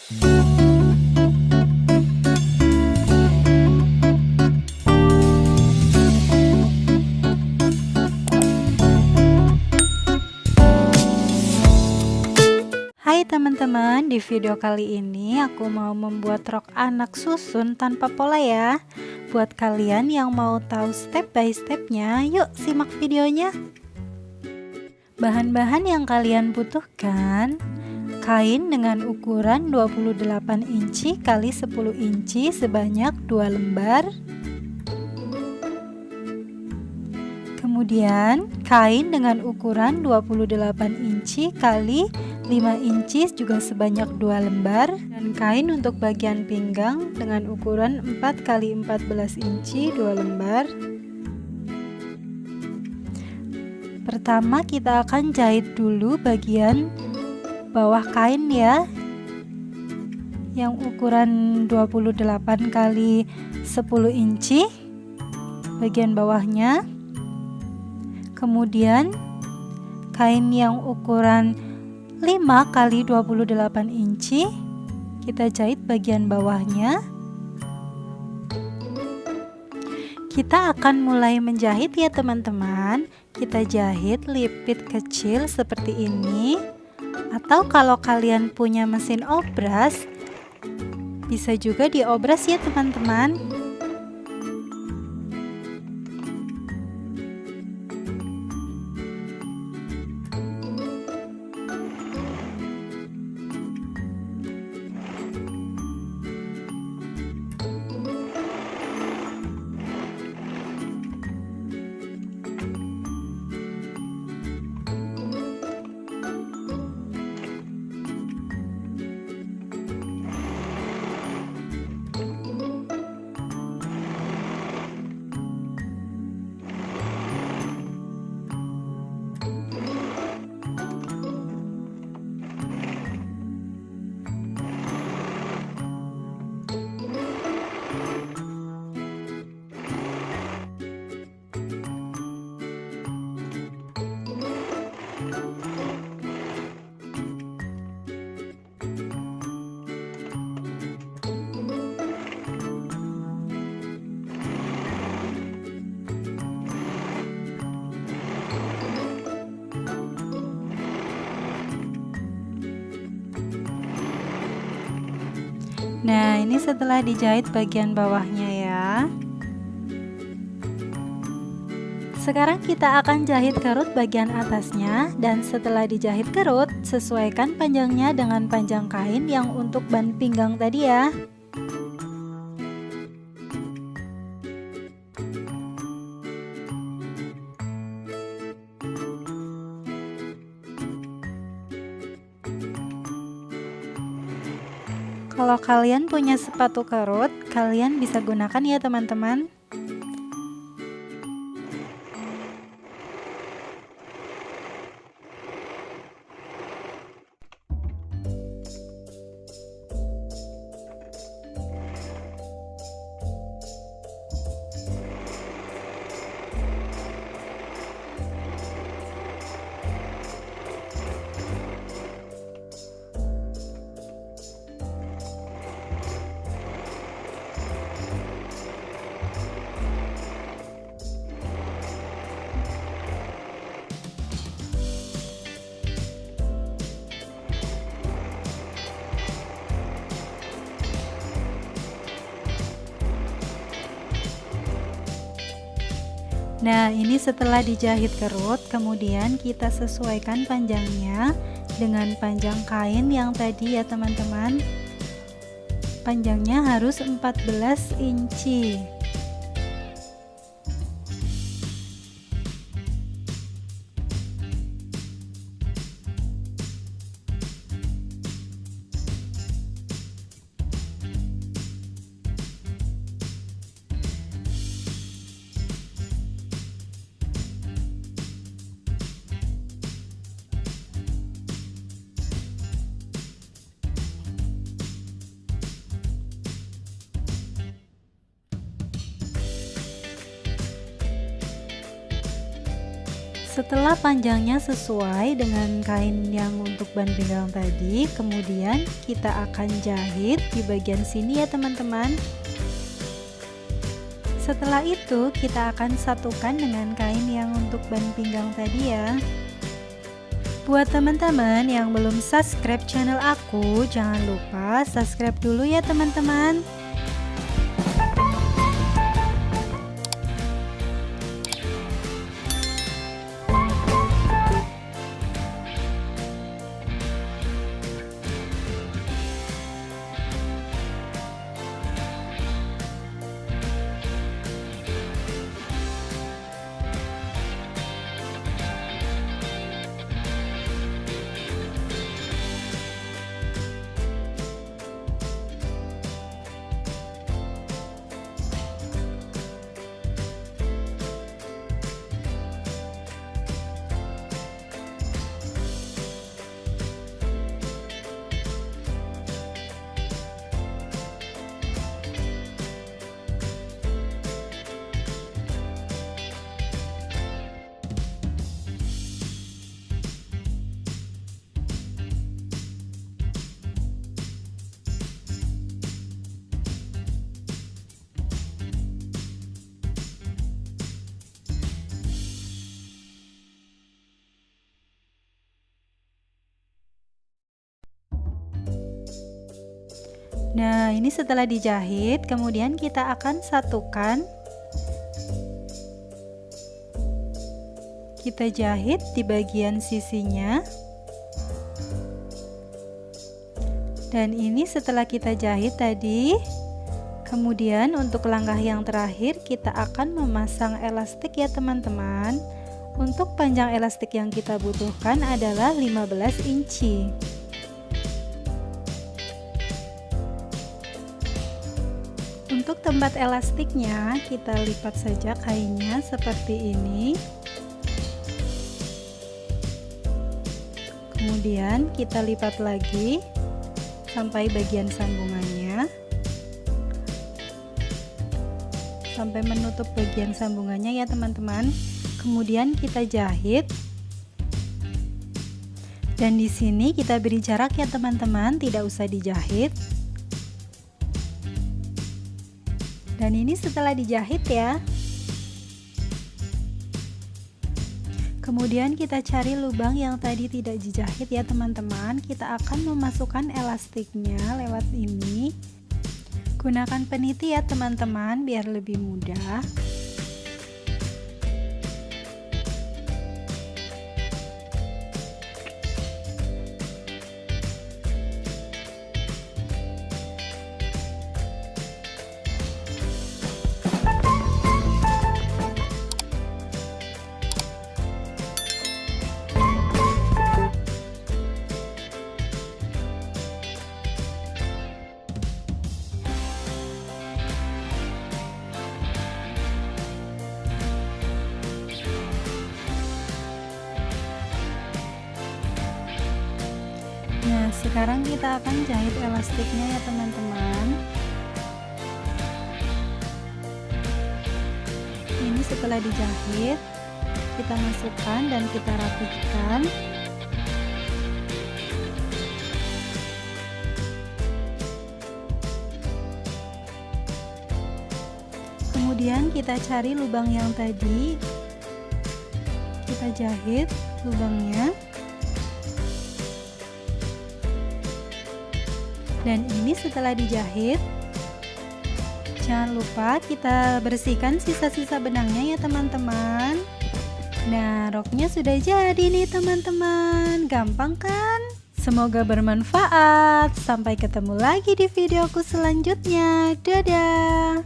Hai teman-teman, di video kali ini aku mau membuat rok anak susun tanpa pola ya. Buat kalian yang mau tahu step by stepnya, yuk simak videonya. Bahan-bahan yang kalian butuhkan: kain dengan ukuran 28 inci x 10 inci sebanyak 2 lembar. Kemudian kain dengan ukuran 28 inci x 5 inci juga sebanyak 2 lembar, dan kain untuk bagian pinggang dengan ukuran 4 x 14 inci 2 lembar. Pertama kita akan jahit dulu bagian bawah kain ya, yang ukuran 28 x 10 inci bagian bawahnya. Kemudian kain yang ukuran 5 x 28 inci kita jahit bagian bawahnya. Kita akan mulai menjahit ya teman-teman. Kita jahit lipit kecil seperti ini, atau kalau kalian punya mesin obras bisa juga diobras ya teman-teman. Nah, ini setelah dijahit bagian bawahnya ya. Sekarang kita akan jahit kerut bagian atasnya, dan setelah dijahit kerut, sesuaikan panjangnya dengan panjang kain yang untuk ban pinggang tadi ya. Kalau kalian punya sepatu kerut, kalian bisa gunakan ya teman-teman. Nah, ini setelah dijahit kerut, kemudian kita sesuaikan panjangnya dengan panjang kain yang tadi ya teman-teman. Panjangnya harus 14 inci. Setelah panjangnya sesuai dengan kain yang untuk ban pinggang tadi, kemudian kita akan jahit di bagian sini ya teman-teman. Setelah itu kita akan satukan dengan kain yang untuk ban pinggang tadi ya. Buat teman-teman yang belum subscribe channel aku, jangan lupa subscribe dulu ya teman-teman. Nah, ini setelah dijahit, kemudian kita akan satukan. Kita jahit di bagian sisinya. Dan ini setelah kita jahit tadi, kemudian untuk langkah yang terakhir kita akan memasang elastik ya teman-teman. Untuk panjang elastik yang kita butuhkan adalah 15 inci. Untuk tempat elastiknya, kita lipat saja kainnya seperti ini. Kemudian kita lipat lagi sampai bagian sambungannya, sampai menutup bagian sambungannya ya teman-teman. Kemudian kita jahit. Dan di sini kita beri jarak ya teman-teman, tidak usah dijahit. Dan ini setelah dijahit ya. Kemudian kita cari lubang yang tadi tidak dijahit ya teman-teman. Kita akan memasukkan elastiknya lewat ini. Gunakan peniti ya teman-teman biar lebih mudah. Nah, sekarang kita akan jahit elastiknya ya teman-teman. Ini setelah dijahit, kita masukkan dan kita rapihkan. Kemudian kita cari lubang yang tadi, kita jahit lubangnya. Dan ini setelah dijahit, jangan lupa kita bersihkan sisa-sisa benangnya ya teman-teman. Nah, roknya sudah jadi nih teman-teman. Gampang kan? Semoga bermanfaat. Sampai ketemu lagi di videoku selanjutnya. Dadah.